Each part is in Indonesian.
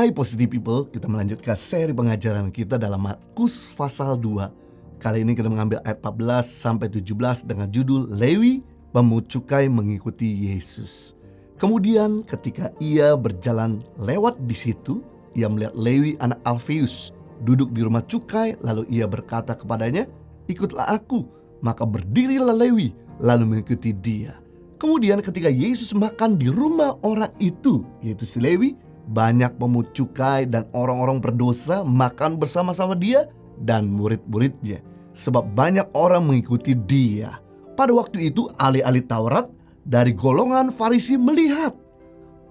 Hai Positive People, kita melanjutkan seri pengajaran kita dalam Markus pasal 2. Kali ini kita mengambil ayat 14 sampai 17 dengan judul Lewi pemungut cukai mengikuti Yesus. Kemudian ketika ia berjalan lewat di situ, ia melihat Lewi anak Alfeus duduk di rumah cukai, lalu ia berkata kepadanya, "Ikutlah aku." Maka berdirilah Lewi lalu mengikuti dia. Kemudian ketika Yesus makan di rumah orang itu, yaitu si Lewi, banyak pemungut cukai dan orang-orang berdosa makan bersama-sama dia dan murid-muridnya, sebab banyak orang mengikuti dia. Pada waktu itu ahli-ahli Taurat dari golongan Farisi melihat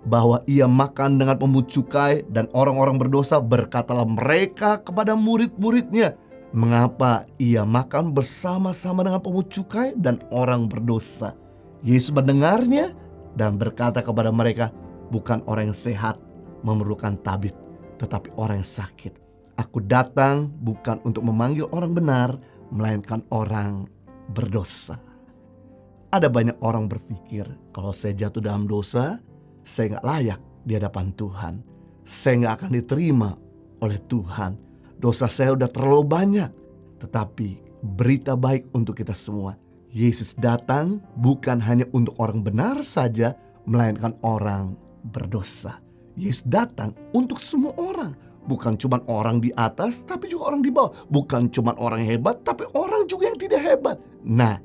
bahwa ia makan dengan pemungut cukai dan orang-orang berdosa. Berkatalah mereka kepada murid-muridnya, "Mengapa ia makan bersama-sama dengan pemungut cukai dan orang berdosa?" Yesus mendengarnya dan berkata kepada mereka, "Bukan orang yang sehat memerlukan tabib, tetapi orang yang sakit. Aku datang bukan untuk memanggil orang benar, melainkan orang berdosa." Ada banyak orang berpikir, kalau saya jatuh dalam dosa, saya gak layak di hadapan Tuhan. Saya gak akan diterima oleh Tuhan. Dosa saya udah terlalu banyak. Tetapi berita baik untuk kita semua. Yesus datang bukan hanya untuk orang benar saja, melainkan orang berdosa. Yesus datang untuk semua orang. Bukan cuma orang di atas, tapi juga orang di bawah. Bukan cuma orang yang hebat, tapi orang juga yang tidak hebat. Nah,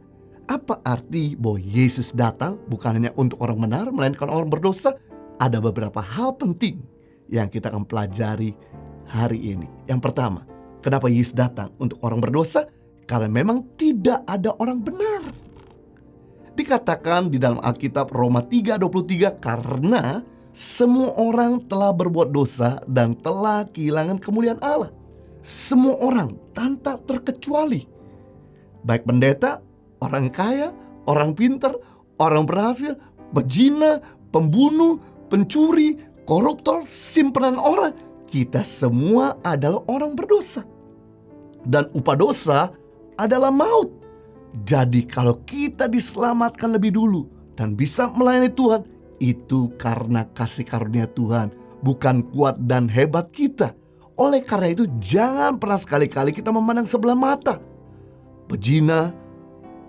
apa arti bahwa Yesus datang bukan hanya untuk orang benar, melainkan orang berdosa? Ada beberapa hal penting yang kita akan pelajari hari ini. Yang pertama, kenapa Yesus datang untuk orang berdosa? Karena memang tidak ada orang benar. Dikatakan di dalam Alkitab Roma 3:23, karena semua orang telah berbuat dosa dan telah kehilangan kemuliaan Allah. Semua orang tanpa terkecuali. Baik pendeta, orang kaya, orang pintar, orang berhasil, pezina, pembunuh, pencuri, koruptor, simpanan orang. Kita semua adalah orang berdosa. Dan upah dosa adalah maut. Jadi kalau kita diselamatkan lebih dulu dan bisa melayani Tuhan, itu karena kasih karunia Tuhan, bukan kuat dan hebat kita. Oleh karena itu jangan pernah sekali-kali kita memandang sebelah mata. Pezina,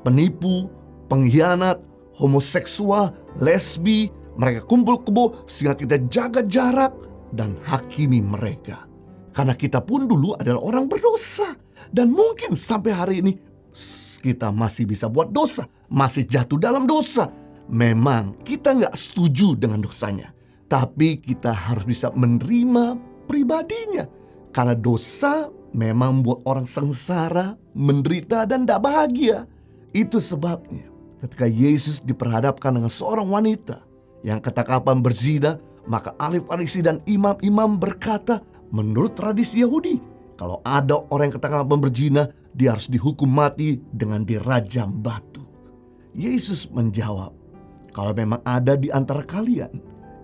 penipu, pengkhianat, homoseksual, lesbi, mereka kumpul kebo sehingga kita jaga jarak dan hakimi mereka. Karena kita pun dulu adalah orang berdosa. Dan mungkin sampai hari ini kita masih bisa buat dosa, masih jatuh dalam dosa. Memang kita gak setuju dengan dosanya, tapi kita harus bisa menerima pribadinya. Karena dosa memang membuat orang sengsara, menderita dan gak bahagia. Itu sebabnya ketika Yesus diperhadapkan dengan seorang wanita yang ketangkapan berzina, maka ahli Farisi dan imam-imam berkata, menurut tradisi Yahudi, kalau ada orang yang ketangkapan berzina, dia harus dihukum mati dengan dirajam batu. Yesus menjawab, kalau memang ada di antara kalian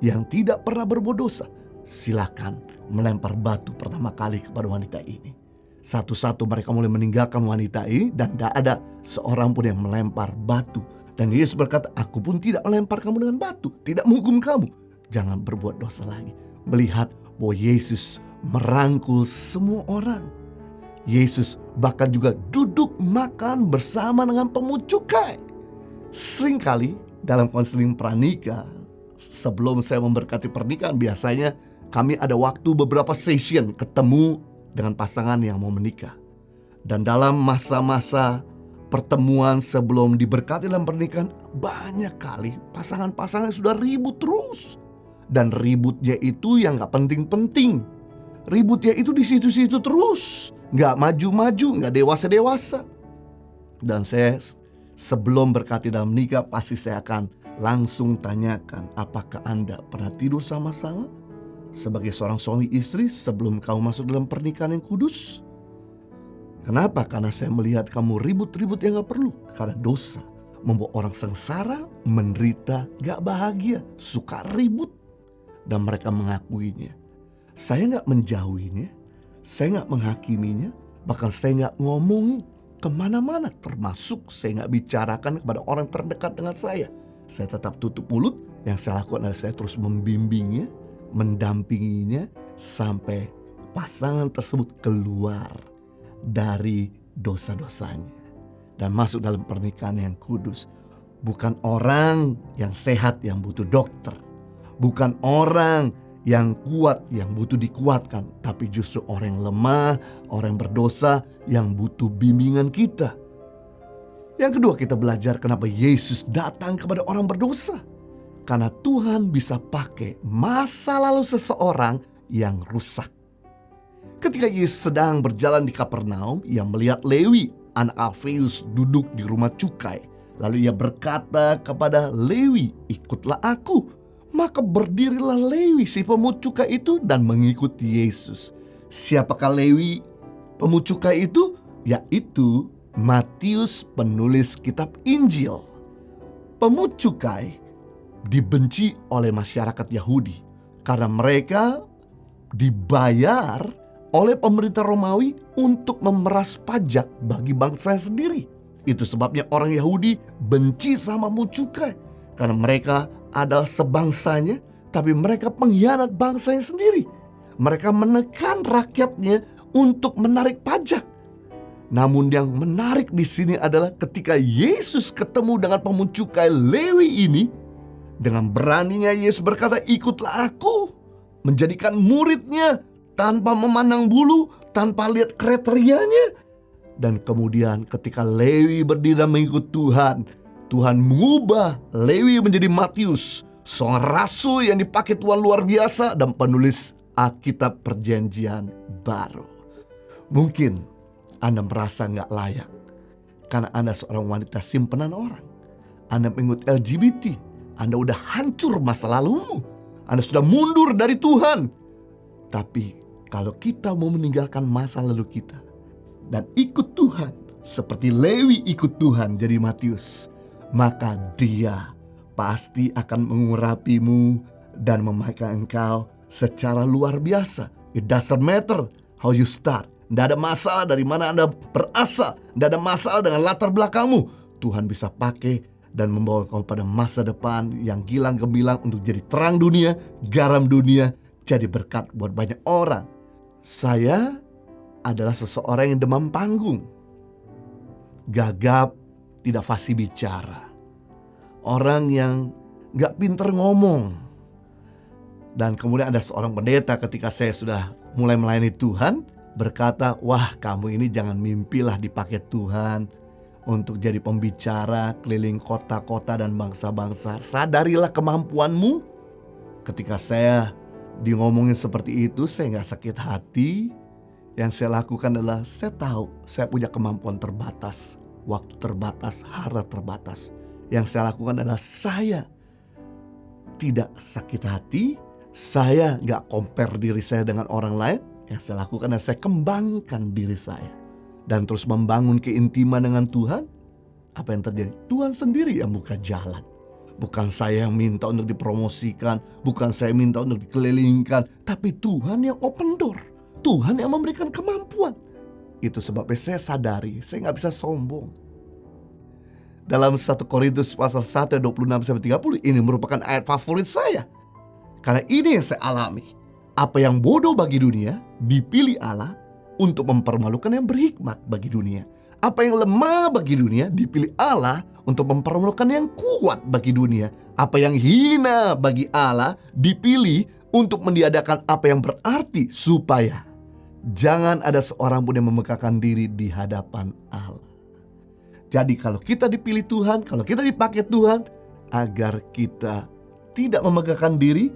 yang tidak pernah berbuat dosa, silakan melempar batu pertama kali kepada wanita ini. Satu-satu mereka mulai meninggalkan wanita ini dan tidak ada seorang pun yang melempar batu. Dan Yesus berkata, aku pun tidak melempar kamu dengan batu, tidak menghukum kamu. Jangan berbuat dosa lagi. Melihat bahwa Yesus merangkul semua orang. Yesus bahkan juga duduk makan bersama dengan pemungut cukai. Seringkali dalam konseling pranikah, sebelum saya memberkati pernikahan, biasanya kami ada waktu beberapa session ketemu dengan pasangan yang mau menikah. Dan dalam masa-masa pertemuan sebelum diberkati dalam pernikahan, banyak kali pasangan-pasangan sudah ribut terus. Dan ributnya itu yang gak penting-penting. Ributnya itu di situ-situ terus, gak maju-maju, gak dewasa-dewasa. Dan saya sebelum berkati dalam nikah, pasti saya akan langsung tanyakan, apakah Anda pernah tidur sama-sama sebagai seorang suami istri sebelum kamu masuk dalam pernikahan yang kudus? Kenapa? Karena saya melihat kamu ribut-ribut yang gak perlu. Karena dosa membuat orang sengsara, menderita, gak bahagia, suka ribut. Dan mereka mengakuinya. Saya gak menjauhinya, saya gak menghakiminya, bahkan saya gak ngomongin kemana-mana. Termasuk saya gak bicarakan kepada orang terdekat dengan saya. Saya tetap tutup mulut. Yang saya lakukan adalah saya terus membimbingnya, mendampinginya, sampai pasangan tersebut keluar dari dosa-dosanya dan masuk dalam pernikahan yang kudus. Bukan orang yang sehat yang butuh dokter, bukan orang yang kuat yang butuh dikuatkan, tapi justru orang yang lemah, orang yang berdosa yang butuh bimbingan kita. Yang kedua, kita belajar kenapa Yesus datang kepada orang berdosa. Karena Tuhan bisa pakai masa lalu seseorang yang rusak. Ketika Yesus sedang berjalan di Kapernaum, ia melihat Lewi, anak Alfeus, duduk di rumah cukai. Lalu ia berkata kepada Lewi, "Ikutlah aku." Maka berdirilah Lewi si pemungut cukai itu dan mengikuti Yesus. Siapakah Lewi pemungut cukai itu? Yaitu Matius, penulis kitab Injil. Pemungut cukai dibenci oleh masyarakat Yahudi karena mereka dibayar oleh pemerintah Romawi untuk memeras pajak bagi bangsa sendiri. Itu sebabnya orang Yahudi benci sama pemungut cukai, karena mereka adalah sebangsanya, tapi mereka pengkhianat bangsanya sendiri. Mereka menekan rakyatnya untuk menarik pajak. Namun yang menarik di sini adalah ketika Yesus ketemu dengan pemungut cukai Lewi ini, dengan beraninya Yesus berkata, "Ikutlah aku," menjadikan muridnya tanpa memandang bulu, tanpa lihat kriterianya. Dan kemudian ketika Lewi berdiri dan mengikut Tuhan, Tuhan mengubah Lewi menjadi Matius, seorang rasul yang dipakai Tuhan luar biasa dan penulis Alkitab Perjanjian Baru. Mungkin Anda merasa gak layak karena Anda seorang wanita simpanan orang. Anda mengikut LGBT. Anda udah hancur masa lalumu. Anda sudah mundur dari Tuhan. Tapi kalau kita mau meninggalkan masa lalu kita dan ikut Tuhan, seperti Lewi ikut Tuhan jadi Matius, maka Dia pasti akan mengurapimu dan memakai engkau secara luar biasa. It doesn't matter how you start. Tidak ada masalah dari mana Anda berasal. Tidak ada masalah dengan latar belakangmu. Tuhan bisa pakai dan membawa kau pada masa depan yang gilang gemilang untuk jadi terang dunia, garam dunia, jadi berkat buat banyak orang. Saya adalah seseorang yang demam panggung, gagap, tidak fasih bicara, orang yang gak pinter ngomong. Dan kemudian ada seorang pendeta ketika saya sudah mulai melayani Tuhan berkata, "Wah, kamu ini jangan mimpilah dipakai Tuhan untuk jadi pembicara keliling kota-kota dan bangsa-bangsa. Sadarilah kemampuanmu." Ketika saya ngomongin seperti itu, saya gak sakit hati. Yang saya lakukan adalah saya tahu saya punya kemampuan terbatas, waktu terbatas, harta terbatas. Yang saya lakukan adalah saya tidak sakit hati. Saya gak compare diri saya dengan orang lain. Yang saya lakukan adalah saya kembangkan diri saya dan terus membangun keintiman dengan Tuhan. Apa yang terjadi? Tuhan sendiri yang buka jalan. Bukan saya yang minta untuk dipromosikan, bukan saya minta untuk dikelilingkan, tapi Tuhan yang open door. Tuhan yang memberikan kemampuan. Itu sebabnya saya sadari saya gak bisa sombong. Dalam 1 Korintus pasal 1 ayat 26-30, ini merupakan ayat favorit saya. Karena ini yang saya alami. Apa yang bodoh bagi dunia dipilih Allah untuk mempermalukan yang berhikmat bagi dunia. Apa yang lemah bagi dunia dipilih Allah untuk mempermalukan yang kuat bagi dunia. Apa yang hina bagi Allah dipilih untuk meniadakan apa yang berarti, supaya jangan ada seorang pun yang memegahkan diri di hadapan Allah. Jadi kalau kita dipilih Tuhan, kalau kita dipakai Tuhan, agar kita tidak memegahkan diri,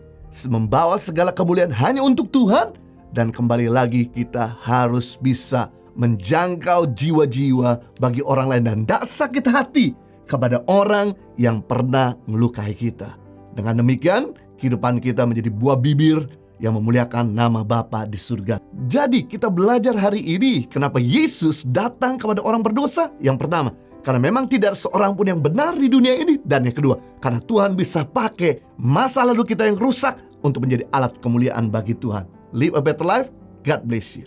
membawa segala kemuliaan hanya untuk Tuhan. Dan kembali lagi kita harus bisa menjangkau jiwa-jiwa bagi orang lain dan tidak sakit hati kepada orang yang pernah melukai kita. Dengan demikian kehidupan kita menjadi buah bibir yang memuliakan nama Bapa di surga. Jadi kita belajar hari ini kenapa Yesus datang kepada orang berdosa. Yang pertama, karena memang tidak ada seorang pun yang benar di dunia ini. Dan yang kedua, karena Tuhan bisa pakai masa lalu kita yang rusak untuk menjadi alat kemuliaan bagi Tuhan. Live a better life. God bless you.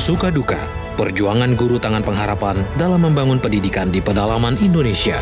Suka Duka, perjuangan guru tangan pengharapan dalam membangun pendidikan di pedalaman Indonesia.